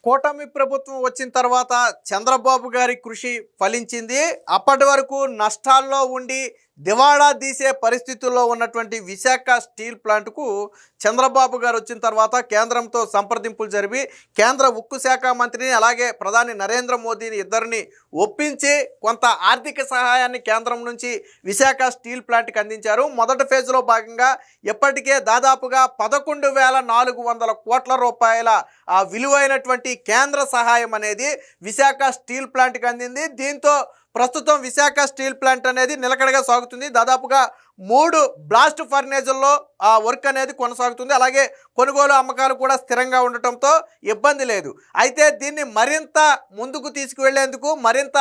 కూటమి ప్రభుత్వం వచ్చిన తర్వాత చంద్రబాబు గారి కృషి ఫలించింది. అప్పటి వరకు నష్టాల్లో ఉండి దివాళా తీసే పరిస్థితుల్లో ఉన్నటువంటి విశాఖ స్టీల్ ప్లాంట్కు చంద్రబాబు గారు వచ్చిన తర్వాత కేంద్రంతో సంప్రదింపులు జరిపి కేంద్ర ఉక్కు శాఖ మంత్రిని అలాగే ప్రధాని నరేంద్ర మోదీని ఇద్దరిని ఒప్పించి కొంత ఆర్థిక సహాయాన్ని కేంద్రం నుంచి విశాఖ స్టీల్ ప్లాంట్కి అందించారు. మొదటి ఫేజ్లో భాగంగా ఇప్పటికే దాదాపుగా 11,400 కోట్ల రూపాయల విలువైనటువంటి కేంద్ర సహాయం అనేది విశాఖ స్టీల్ ప్లాంట్కి అందింది. దీంతో ప్రస్తుతం విశాఖ స్టీల్ ప్లాంట్ అనేది నిలకడగా సాగుతుంది. దాదాపుగా 3 బ్లాస్ట్ ఫర్నేజుల్లో వర్క్ అనేది కొనసాగుతుంది. అలాగే కొనుగోలు అమ్మకాలు కూడా స్థిరంగా ఉండటంతో ఇబ్బంది లేదు. అయితే దీన్ని మరింత ముందుకు తీసుకువెళ్లేందుకు మరింత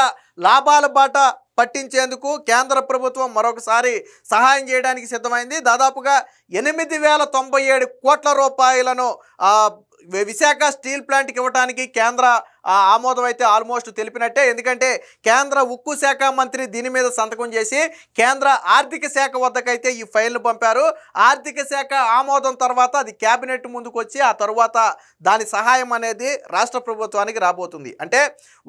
లాభాల బాట పట్టించేందుకు కేంద్ర ప్రభుత్వం మరొకసారి సహాయం చేయడానికి సిద్ధమైంది. దాదాపుగా 8,097 కోట్ల రూపాయలను విశాఖ స్టీల్ ప్లాంట్కి ఇవ్వడానికి కేంద్ర ఆమోదం అయితే ఆల్మోస్ట్ తెలిపినట్టే. ఎందుకంటే కేంద్ర ఉక్కు శాఖ మంత్రి దీని మీద సంతకం చేసి కేంద్ర ఆర్థిక శాఖ వద్దకైతే ఈ ఫైల్ను పంపారు. ఆర్థిక శాఖ ఆమోదం తర్వాత అది క్యాబినెట్ ముందుకు వచ్చి ఆ తరువాత దాని సహాయం అనేది రాష్ట్ర ప్రభుత్వానికి రాబోతుంది. అంటే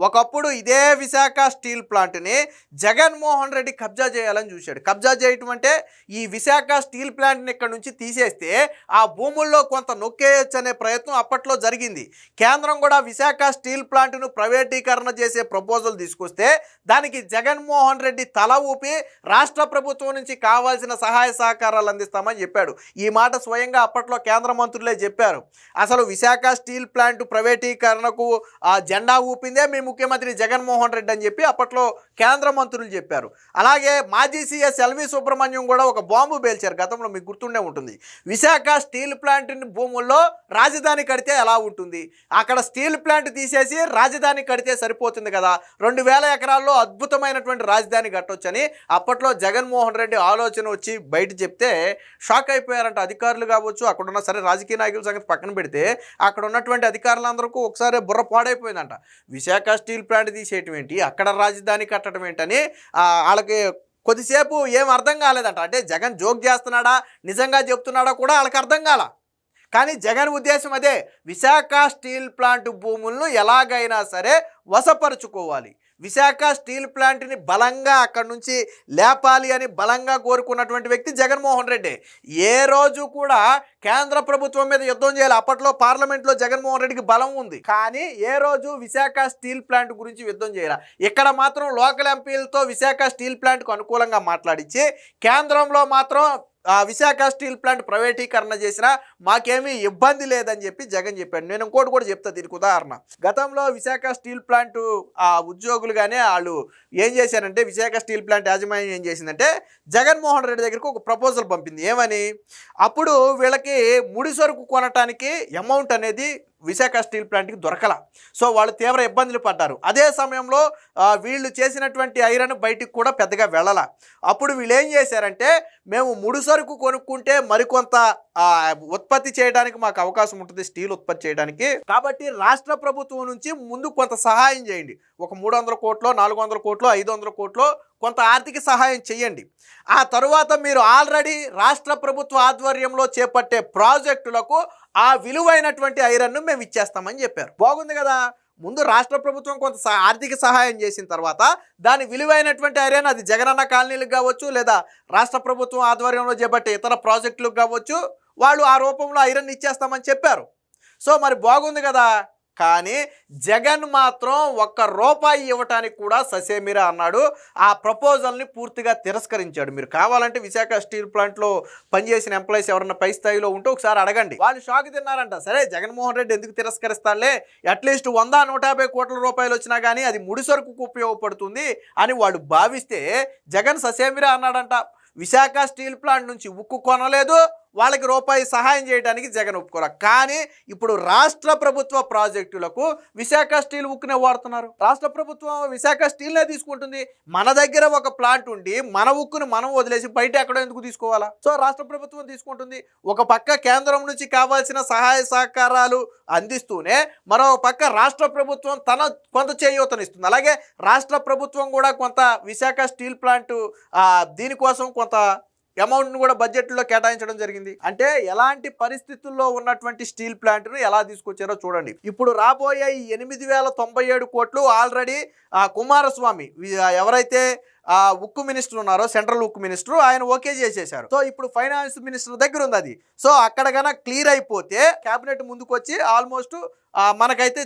ఒకప్పుడు ఇదే విశాఖ స్టీల్ ప్లాంట్ని జగన్మోహన్ రెడ్డి కబ్జా చేయాలని చూశాడు. కబ్జా చేయటం అంటే ఈ విశాఖ స్టీల్ ప్లాంట్ని ఇక్కడ నుంచి తీసేస్తే ఆ భూముల్లో కొంత నొక్కేయచ్చు అనే ప్రయత్నం అప్పట్లో జరిగింది. కేంద్రం కూడా విశాఖ స్టీల్ ప్లాంట్ను ప్రైవేటీకరణ చేసే ప్రపోజల్ తీసుకొస్తే దానికి జగన్మోహన్ రెడ్డి తల ఊపి రాష్ట్ర ప్రభుత్వం నుంచి కావాల్సిన సహాయ సహకారాలు అందిస్తామని చెప్పాడు. ఈ మాట స్వయంగా అప్పట్లో కేంద్ర మంత్రులే చెప్పారు. అసలు విశాఖ స్టీల్ ప్లాంట్ ప్రైవేటీకరణకు జెండా ఊపిందే మీ ముఖ్యమంత్రి జగన్మోహన్ రెడ్డి అని చెప్పి అప్పట్లో కేంద్ర మంత్రులు చెప్పారు. అలాగే మాజీ సీఎస్ ఎల్వి సుబ్రహ్మణ్యం కూడా ఒక బాంబు పేల్చారు. గతంలో మీకు గుర్తుండే ఉంటుంది. విశాఖ స్టీల్ ప్లాంట్ భూముల్లో రాజధాని కడితే ఎలా ఉంటుంది, అక్కడ స్టీల్ ప్లాంట్ తీసేసి రాజధాని కడితే సరిపోతుంది కదా, 2,000 ఎకరాల్లో అద్భుతమైనటువంటి రాజధాని కట్టొచ్చని అప్పట్లో జగన్మోహన్ రెడ్డి ఆలోచన వచ్చి బయట చెప్తే షాక్ అయిపోయారంట అధికారులు కావచ్చు, అక్కడున్న సరే రాజకీయ నాయకుల సంగతి పక్కన పెడితే అక్కడ ఉన్నటువంటి అధికారులందరికీ ఒకసారి బుర్ర పాడైపోయిందంట. విశాఖ స్టీల్ ప్లాంట్ తీసేయటం ఏంటి, అక్కడ రాజధాని కట్టడం ఏంటని వాళ్ళకి కొద్దిసేపు ఏం అర్థం కాలేదంట. అంటే జగన్ జోక్ చేస్తున్నాడా నిజంగా చెప్తున్నాడా కూడా వాళ్ళకి అర్థం కాల. కానీ జగన్ ఉద్దేశం అదే, విశాఖ స్టీల్ ప్లాంట్ భూములను ఎలాగైనా సరే వశపరుచుకోవాలి, విశాఖ స్టీల్ ప్లాంట్ని బలంగా అక్కడి నుంచి లేపాలి అని బలంగా కోరుకున్నటువంటి వ్యక్తి జగన్మోహన్ రెడ్డి. ఏ రోజు కూడా కేంద్ర ప్రభుత్వం మీద యుద్ధం చేయాలి. అప్పట్లో పార్లమెంట్లో జగన్మోహన్ రెడ్డికి బలం ఉంది, కానీ ఏ రోజు విశాఖ స్టీల్ ప్లాంట్ గురించి యుద్ధం చేయాలి. ఇక్కడ మాత్రం లోకల్ ఎంపీలతో విశాఖ స్టీల్ ప్లాంట్కు అనుకూలంగా మాట్లాడించి కేంద్రంలో మాత్రం విశాఖ స్టీల్ ప్లాంట్ ప్రైవేటీకరణ చేసినా మాకేమీ ఇబ్బంది లేదని చెప్పి జగన్ చెప్పాడు. నేను ఇంకోటి కూడా చెప్తా దీనికి ఉదాహరణ. గతంలో విశాఖ స్టీల్ ప్లాంట్ ఉద్యోగులుగానే వాళ్ళు ఏం చేశారంటే, విశాఖ స్టీల్ ప్లాంట్ యాజమాన్యం ఏం చేసిందంటే జగన్మోహన్ రెడ్డి దగ్గరికి ఒక ప్రపోజల్ పంపింది. ఏమని, అప్పుడు వీళ్ళకి ముడి సరుకు కొనటానికి అమౌంట్ అనేది విశాఖ స్టీల్ ప్లాంట్కి దొరకల. సో వాళ్ళు తీవ్ర ఇబ్బందులు పడ్డారు. అదే సమయంలో వీళ్ళు చేసినటువంటి ఐరన్ బయటికి కూడా పెద్దగా వెళ్ళాల. అప్పుడు వీళ్ళు ఏం చేశారంటే, మేము ముడి సరుకు కొనుక్కుంటే మరికొంత ఉత్పత్తి చేయడానికి మాకు అవకాశం ఉంటుంది, స్టీల్ ఉత్పత్తి చేయడానికి. కాబట్టి రాష్ట్ర ప్రభుత్వం నుంచి ముందు కొంత సహాయం చేయండి, ఒక 300 కోట్లో 400 కోట్లో 500 కోట్లో కొంత ఆర్థిక సహాయం చేయండి. ఆ తరువాత మీరు ఆల్రెడీ రాష్ట్ర ప్రభుత్వ ఆధ్వర్యంలో చేపట్టే ప్రాజెక్టులకు ఆ విలువైనటువంటి ఐరన్ను మేము ఇచ్చేస్తామని చెప్పారు. బాగుంది కదా. ముందు రాష్ట్ర ప్రభుత్వం కొంత ఆర్థిక సహాయం చేసిన తర్వాత దాని విలువైనటువంటి ఐరన్, అది జగనన్న కాలనీలకు కావచ్చు లేదా రాష్ట్ర ప్రభుత్వం ఆధ్వర్యంలో చేపట్టే ఇతర ప్రాజెక్టులకు కావచ్చు, వాళ్ళు ఆ రూపంలో ఐరన్ ఇచ్చేస్తామని చెప్పారు. సో మరి బాగుంది కదా. కానీ జగన్ మాత్రం ₹1 ఇవ్వటానికి కూడా ససేమిరా అన్నాడు. ఆ ప్రపోజల్ని పూర్తిగా తిరస్కరించాడు. మీరు కావాలంటే విశాఖ స్టీల్ ప్లాంట్లో పనిచేసిన ఎంప్లాయీస్ ఎవరన్నా పై స్థాయిలో ఉంటే ఒకసారి అడగండి. వాళ్ళు షాక్ తిన్నారంట. సరే జగన్మోహన్ రెడ్డి ఎందుకు తిరస్కరిస్తాడులే, అట్లీస్ట్ 100-150 కోట్ల రూపాయలు వచ్చినా కానీ అది ముడి సరుకుకు ఉపయోగపడుతుంది అని వాళ్ళు భావిస్తే జగన్ ససేమిరా అన్నాడంట. విశాఖ స్టీల్ ప్లాంట్ నుంచి ఉక్కు కొనలేదు, వాళ్ళకి రూపాయి సహాయం చేయడానికి జగన్ ఒప్పుకోరా. కానీ ఇప్పుడు రాష్ట్ర ప్రభుత్వ ప్రాజెక్టులకు విశాఖ స్టీల్ ఉక్కునే వాడుతున్నారు. రాష్ట్ర ప్రభుత్వం విశాఖ స్టీల్నే తీసుకుంటుంది. మన దగ్గర ఒక ప్లాంట్ ఉండి మన ఉక్కును మనం వదిలేసి బయట ఎక్కడో ఎందుకు తీసుకోవాలా? సో రాష్ట్ర ప్రభుత్వం తీసుకుంటుంది. ఒక పక్క కేంద్రం నుంచి కావాల్సిన సహాయ సహకారాలు అందిస్తూనే మరో పక్క రాష్ట్ర ప్రభుత్వం తన కొంత చేయూతనిస్తుంది. అలాగే రాష్ట్ర ప్రభుత్వం కూడా కొంత విశాఖ స్టీల్ ప్లాంట్ దీనికోసం కొంత అమౌంట్ను కూడా బడ్జెట్లో కేటాయించడం జరిగింది. అంటే ఎలాంటి పరిస్థితుల్లో ఉన్నటువంటి స్టీల్ ప్లాంట్ను ఎలా తీసుకొచ్చారో చూడండి. ఇప్పుడు రాబోయే ఈ 8,097 కోట్లు ఆల్రెడీ కుమారస్వామి ఎవరైతే ఉక్కు మినిస్టర్ ఉన్నారో, సెంట్రల్ ఉక్కు మినిస్టర్, ఆయన ఓకే చేసేశారు. సో ఇప్పుడు ఫైనాన్స్ మినిస్టర్ దగ్గర ఉంది అది. సో అక్కడ కన్నా క్లియర్ అయిపోతే క్యాబినెట్ ముందుకు వచ్చి ఆల్మోస్ట్ మనకైతే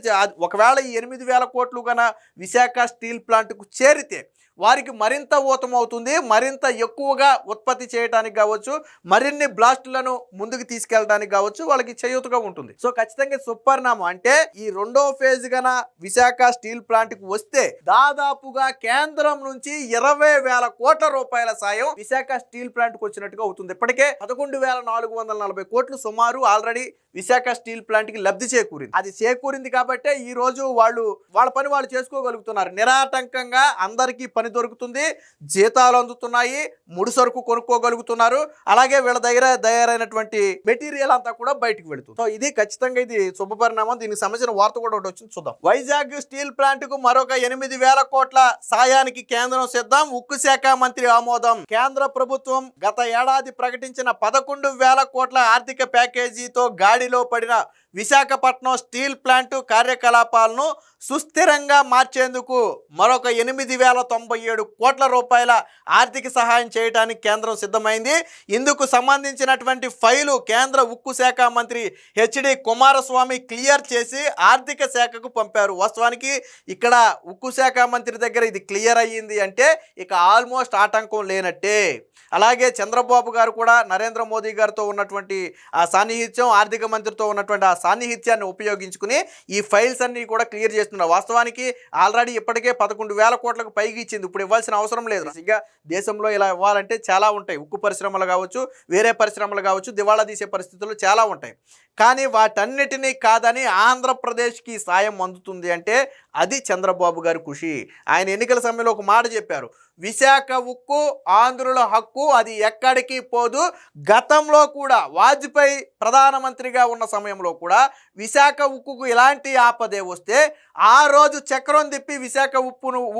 ఒకవేళ ఈ 8,000 కోట్లు కన్నా విశాఖ స్టీల్ ప్లాంట్కు చేరితే వారికి మరింత ఊతమవుతుంది, మరింత ఎక్కువగా ఉత్పత్తి చేయడానికి కావచ్చు, మరిన్ని బ్లాస్టులను ముందుకు తీసుకెళ్ళడానికి కావచ్చు, వాళ్ళకి చేయూతగా ఉంటుంది. సో ఖచ్చితంగా సుపరిణామం. అంటే ఈ రెండో ఫేజ్ గన విశాఖ స్టీల్ ప్లాంట్కి వస్తే దాదాపుగా కేంద్రం నుంచి 20,000 కోట్ల రూపాయల సాయం విశాఖ స్టీల్ ప్లాంట్కి వచ్చినట్టుగా అవుతుంది. ఇప్పటికే 11,440 కోట్లు సుమారు ఆల్రెడీ విశాఖ స్టీల్ ప్లాంట్కి లబ్ధి చేకూరింది. అది చేకూరింది కాబట్టే ఈ రోజు వాళ్ళ పని వాళ్ళు చేసుకోగలుగుతున్నారు. నిరాటంకంగా అందరికీ పని దొరుకుతుంది, జీతాలు అందుతున్నాయి, ముడి సరుకు కొనుక్కోగలుగుతున్నారు, అలాగే వీళ్ళ దగ్గర తయారైనటువంటి మెటీరియల్ అంతా కూడా బయటకు వెళుతుంది. సో ఇది ఖచ్చితంగా ఇది శుభ పరిణామం. దీనికి సంబంధించిన వార్త కూడా ఒకటి వచ్చింది, చూద్దాం. వైజాగ్ స్టీల్ ప్లాంట్ కు మరొక 8,000 కోట్ల సాయానికి కేంద్రం సిద్ధం, ఉక్కు శాఖ మంత్రి ఆమోదం. కేంద్ర ప్రభుత్వం గత ఏడాది ప్రకటించిన 11,000 కోట్ల ఆర్థిక ప్యాకేజీతో గాడిలో పడిన విశాఖపట్నం స్టీల్ ప్లాంట్ కార్యకలాపాలను సుస్థిరంగా మార్చేందుకు మరొక 8,097 కోట్ల రూపాయల ఆర్థిక సహాయం చేయడానికి కేంద్రం సిద్ధమైంది. ఇందుకు సంబంధించినటువంటి ఫైలు కేంద్ర ఉక్కు శాఖ మంత్రి హెచ్డి కుమారస్వామి క్లియర్ చేసి ఆర్థిక శాఖకు పంపారు. వాస్తవానికి ఇక్కడ ఉక్కు శాఖ మంత్రి దగ్గర ఇది క్లియర్ అయ్యింది అంటే ఇక ఆల్మోస్ట్ ఆటంకం లేనట్టే. అలాగే చంద్రబాబు గారు కూడా నరేంద్ర మోదీ గారితో ఉన్నటువంటి ఆ సాన్నిహిత్యం, ఆర్థిక మంత్రితో ఉన్నటువంటి ఆ సాన్నిహిత్యాన్ని ఉపయోగించుకుని ఈ ఫైల్స్ అన్ని కూడా క్లియర్ చేస్తున్నారు. వాస్తవానికి ఆల్రెడీ ఇప్పటికే 11,000 కోట్లకు పైకి ఇచ్చింది, ఇప్పుడు ఇవ్వాల్సిన అవసరం లేదు. ఇంకా దేశంలో ఇలా ఇవ్వాలంటే చాలా ఉంటాయి, ఉక్కు పరిశ్రమలు కావచ్చు, వేరే పరిశ్రమలు కావచ్చు, దివాళా తీసే పరిస్థితులు చాలా ఉంటాయి. కానీ వాటన్నిటినీ కాదని ఆంధ్రప్రదేశ్కి సాయం అందుతుంది అంటే అది చంద్రబాబు గారి కృషి. ఆయన ఎన్నికల సమయంలో ఒక మాట చెప్పారు, విశాఖ ఉక్కు ఆంధ్రుల హక్కు, అది ఎక్కడికి పోదు. గతంలో కూడా వాజ్పేయి ప్రధానమంత్రిగా ఉన్న సమయంలో కూడా విశాఖ ఉక్కుకు ఇలాంటి ఆపదే వస్తే ఆ రోజు చక్రం తిప్పి విశాఖ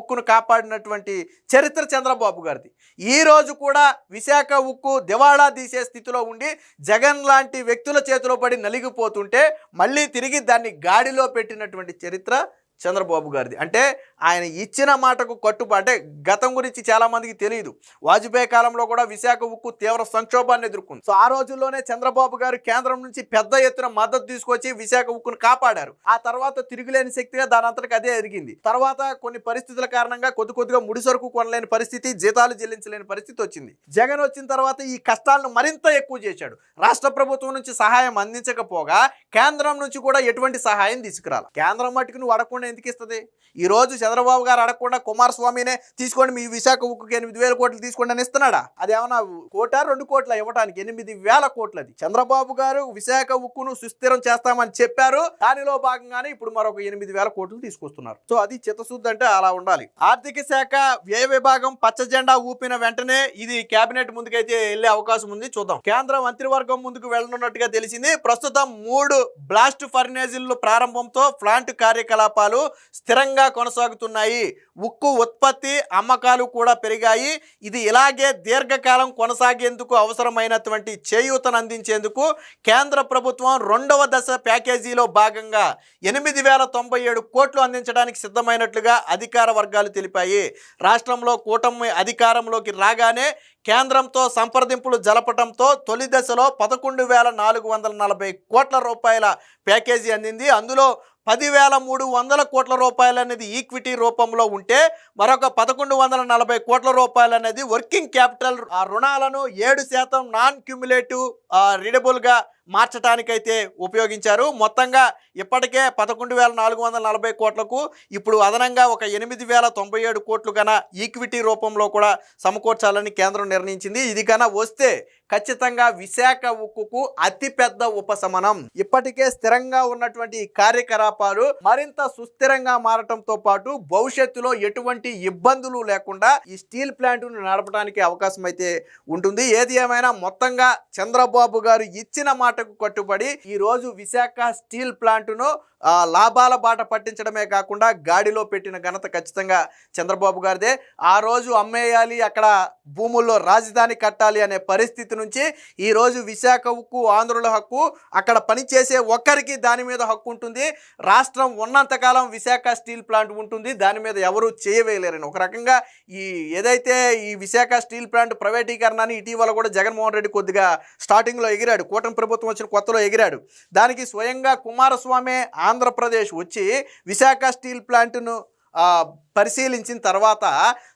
ఉక్కును కాపాడినటువంటి చరిత్ర చంద్రబాబు గారిది. ఈ రోజు కూడా విశాఖ ఉక్కు దివాళా తీసే స్థితిలో ఉండి జగన్ లాంటి వ్యక్తుల చేతిలో పడి నలిగిపోతుంటే మళ్ళీ తిరిగి దాన్ని గాడిలో పెట్టినటువంటి చరిత్ర చంద్రబాబు గారిది. అంటే ఆయన ఇచ్చిన మాటకు కట్టుబడి. అంటే గతం గురించి చాలా మందికి తెలియదు, వాజ్పేయి కాలంలో కూడా విశాఖ ఉక్కు తీవ్ర సంక్షోభాన్ని ఎదుర్కొంది. సో ఆ రోజుల్లోనే చంద్రబాబు గారు కేంద్రం నుంచి పెద్ద ఎత్తున మద్దతు తీసుకొచ్చి విశాఖ ఉక్కును కాపాడారు. ఆ తర్వాత తిరుగులేని శక్తిగా దాని అంతటికి అదే ఎదిగింది. తర్వాత కొన్ని పరిస్థితుల కారణంగా కొద్దిగా ముడి సరుకు కొనలేని పరిస్థితి, జీతాలు చెల్లించలేని పరిస్థితి వచ్చింది. జగన్ వచ్చిన తర్వాత ఈ కష్టాలను మరింత ఎక్కువ చేశాడు. రాష్ట్ర ప్రభుత్వం నుంచి సహాయం అందించకపోగా కేంద్రం నుంచి కూడా ఎటువంటి సహాయం తీసుకురాలి. కేంద్రం మట్టుకు నువ్వు అడగకుండా ఎందుకు ఇస్తుంది? ఈ రోజు చంద్రబాబు గారు అడగకుండా కుమారస్వామినే తీసుకోండి, మీ విశాఖ ఉక్కుకి 8,000 కోట్లు తీసుకోండి అని ఇస్తున్నాడా? అది ఏమన్నా 1-2 కోట్ల ఇవ్వడానికి 8,000 కోట్లది. చంద్రబాబు గారు విశాఖ ఉక్కును సుస్థిరం చేస్తామని చెప్పారు, దానిలో భాగంగానే ఇప్పుడు మరొక 8,000 కోట్లు తీసుకొస్తున్నారు. సో అది చిత్తశుద్ధి అంటే అలా ఉండాలి. ఆర్థిక శాఖ వ్యయ విభాగం పచ్చ జెండా ఊపిన వెంటనే ఇది కేబినెట్ ముందుకైతే వెళ్లే అవకాశం ఉంది, చూద్దాం. కేంద్ర మంత్రివర్గం ముందుకు వెళ్లనున్నట్టుగా తెలిసింది. ప్రస్తుతం 3 బ్లాస్ట్ ఫర్నేజీల ప్రారంభంతో ప్లాంట్ కార్యకలాపాలు స్థిరంగా కొనసాగుతున్నాయి. ఉక్కు ఉత్పత్తి, అమ్మకాలు కూడా పెరిగాయి. ఇది ఇలాగే దీర్ఘకాలం కొనసాగేందుకు అవసరమైనటువంటి చేయూతను అందించేందుకు కేంద్ర ప్రభుత్వం 2వ దశ ప్యాకేజీలో భాగంగా 8,097 కోట్లు అందించడానికి సిద్ధమైనట్లుగా అధికార వర్గాలు తెలిపాయి. రాష్ట్రంలో కూటమి అధికారంలోకి రాగానే కేంద్రంతో సంప్రదింపులు జరపడంతో తొలి దశలో 11,440 కోట్ల రూపాయల ప్యాకేజీ అందింది. అందులో 10,300 కోట్ల రూపాయలు అనేది ఈక్విటీ రూపంలో ఉంటే మరొక 1,140 కోట్ల రూపాయలు అనేది వర్కింగ్ క్యాపిటల్ రుణాలను 7% నాన్ క్యుములేటివ్ రీడబుల్గా మార్చడానికైతే ఉపయోగించారు. మొత్తంగా ఇప్పటికే 11,440 కోట్లకు ఇప్పుడు అదనంగా ఒక 8,097 కోట్లు కన్నా ఈక్విటీ రూపంలో కూడా సమకూర్చాలని కేంద్రం నిర్ణయించింది. ఇది కన్నా వస్తే ఖచ్చితంగా విశాఖ ఉక్కుకు అతిపెద్ద ఉపశమనం. ఇప్పటికే స్థిరంగా ఉన్నటువంటి కార్యకలాపాలు మరింత సుస్థిరంగా మారటంతో పాటు భవిష్యత్తులో ఎటువంటి ఇబ్బందులు లేకుండా ఈ స్టీల్ ప్లాంట్ను నడపడానికి అవకాశం అయితే ఉంటుంది. ఏది ఏమైనా మొత్తంగా చంద్రబాబు గారు ఇచ్చిన మాట మాటకు కట్టుబడి ఈరోజు విశాఖ స్టీల్ ప్లాంటును లాభాల బాట పట్టించడమే కాకుండా గాడిలో పెట్టిన ఘనత ఖచ్చితంగా చంద్రబాబు గారిదే. ఆ రోజు అమ్మేయాలి, అక్కడ భూముల్లో రాజధాని కట్టాలి అనే పరిస్థితి నుంచి ఈరోజు విశాఖ ఉక్కు ఆంధ్రుల హక్కు, అక్కడ పనిచేసే ఒక్కరికి దాని మీద హక్కు ఉంటుంది. రాష్ట్రం ఉన్నంతకాలం విశాఖ స్టీల్ ప్లాంట్ ఉంటుంది, దాని మీద ఎవరు చేయవేయలేరని ఒక రకంగా ఏదైతే ఈ విశాఖ స్టీల్ ప్లాంట్ ప్రైవేటీకరణని ఇటీవల కూడా జగన్మోహన్ రెడ్డి కొద్దిగా స్టార్టింగ్లో ఎగిరాడు, కూటమి ప్రభుత్వం వచ్చిన కొత్తలో ఎగిరాడు. దానికి స్వయంగా కుమారస్వామి ఆంధ్రప్రదేశ్ వచ్చి విశాఖ స్టీల్ ప్లాంట్ను పరిశీలించిన తర్వాత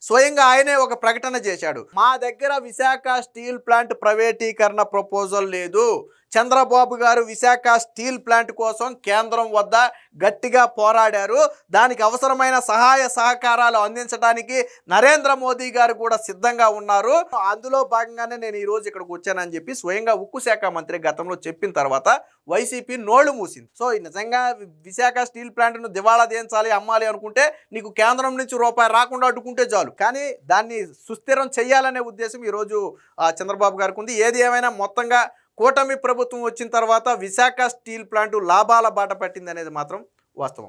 స్వయంగా ఆయనే ఒక ప్రకటన చేశాడు. మా దగ్గర విశాఖ స్టీల్ ప్లాంట్ ప్రైవేటీకరణ ప్రపోజల్ లేదు. చంద్రబాబు గారు విశాఖ స్టీల్ ప్లాంట్ కోసం కేంద్రం వద్ద గట్టిగా పోరాడారు. దానికి అవసరమైన సహాయ సహకారాలు అందించడానికి నరేంద్ర మోదీ గారు కూడా సిద్ధంగా ఉన్నారు. అందులో భాగంగానే నేను ఈరోజు ఇక్కడికి వచ్చానని చెప్పి స్వయంగా ఉక్కు శాఖ మంత్రి గతంలో చెప్పిన తర్వాత వైసీపీ నోళ్లు మూసింది. సో నిజంగా విశాఖ స్టీల్ ప్లాంట్ను దివాళా తీయించాలి, అమ్మాలి అనుకుంటే నీకు కేంద్రం నుంచి రూపాయి రాకుండా అడ్డుకుంటే చాలు. కానీ దాన్ని సుస్థిరం చేయాలనే ఉద్దేశం ఈరోజు చంద్రబాబు గారికి ఉంది. ఏది ఏమైనా మొత్తంగా కూటమి ప్రభుత్వం వచ్చిన తర్వాత విశాఖ స్టీల్ ప్లాంట్ లాభాల బాట పట్టింది అనేది మాత్రం వాస్తవం.